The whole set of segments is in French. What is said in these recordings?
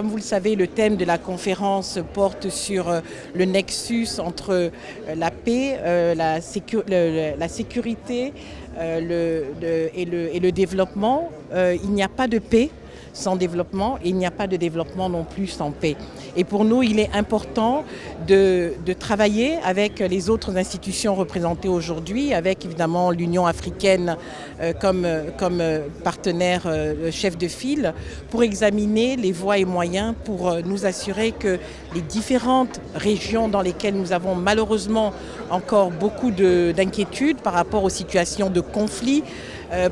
comme vous le savez, le thème de la conférence porte sur le nexus entre la paix, la sécurité et le développement. Il n'y a pas de paix sans développement et il n'y a pas de développement non plus sans paix. Et pour nous, il est important de travailler avec les autres institutions représentées aujourd'hui, avec évidemment l'Union africaine comme partenaire chef de file, pour examiner les voies et moyens pour nous assurer que les différentes régions dans lesquelles nous avons malheureusement encore beaucoup d'inquiétudes par rapport aux situations de conflit,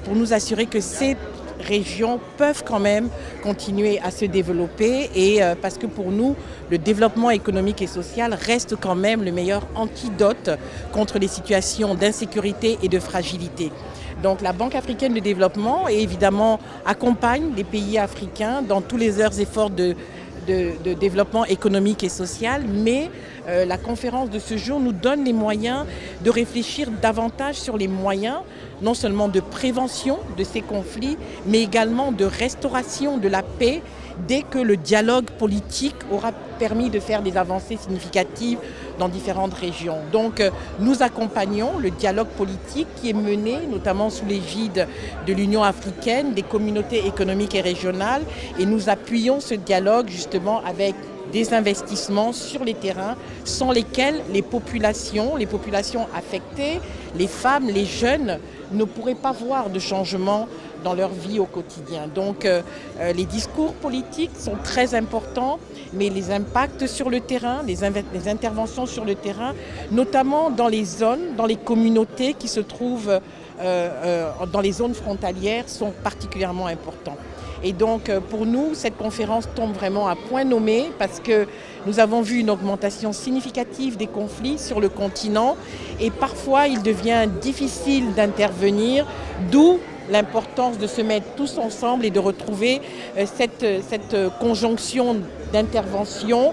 pour nous assurer que ces régions peuvent quand même continuer à se développer et parce que pour nous, le développement économique et social reste quand même le meilleur antidote contre les situations d'insécurité et de fragilité. Donc la Banque africaine de développement évidemment accompagne les pays africains dans tous leurs efforts de développement économique et social, mais la conférence de ce jour nous donne les moyens de réfléchir davantage sur les moyens, non seulement de prévention de ces conflits, mais également de restauration de la paix dès que le dialogue politique aura permis de faire des avancées significatives dans différentes régions. Donc nous accompagnons le dialogue politique qui est mené notamment sous l'égide de l'Union africaine, des communautés économiques et régionales, et nous appuyons ce dialogue justement avec des investissements sur les terrains sans lesquels les populations affectées, les femmes, les jeunes ne pourraient pas voir de changement dans leur vie au quotidien. Donc les discours politiques sont très importants, mais les impacts sur le terrain, les interventions sur le terrain, notamment dans les zones, dans les communautés qui se trouvent dans les zones frontalières, sont particulièrement importants. Et donc pour nous, cette conférence tombe vraiment à point nommé parce que nous avons vu une augmentation significative des conflits sur le continent et parfois il devient difficile d'intervenir, d'où l'importance de se mettre tous ensemble et de retrouver cette conjonction d'intervention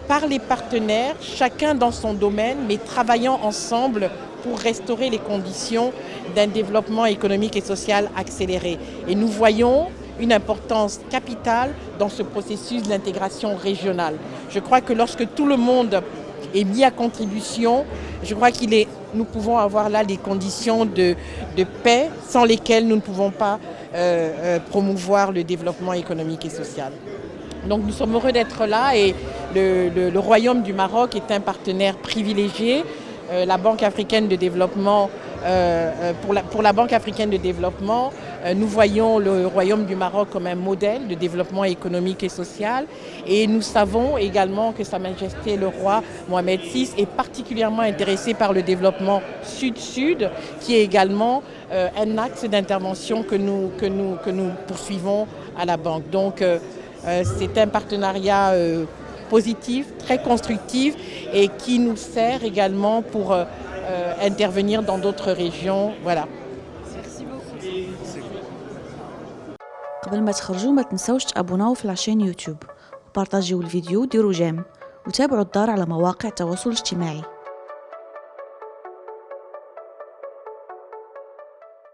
par les partenaires, chacun dans son domaine, mais travaillant ensemble pour restaurer les conditions d'un développement économique et social accéléré. Et nous voyons une importance capitale dans ce processus d'intégration régionale. Je crois que lorsque tout le monde est mis à contribution, je crois nous pouvons avoir là des conditions de paix sans lesquelles nous ne pouvons pas promouvoir le développement économique et social. Donc nous sommes heureux d'être là et le Royaume du Maroc est un partenaire privilégié. La Banque africaine de développement, pour la Banque africaine de développement, nous voyons le Royaume du Maroc comme un modèle de développement économique et social et nous savons également que Sa Majesté le roi Mohamed VI est particulièrement intéressé par le développement sud-sud qui est également un axe d'intervention que nous poursuivons à la Banque. Donc c'est un partenariat positif, très constructif et qui nous sert également pour intervenir dans d'autres régions. Voilà. قبل ما تخرجوا ما تنسوش تابوناو في العشان يوتيوب وبارطاجيو الفيديو وديروا جيم وتابعوا الدار على مواقع التواصل الاجتماعي.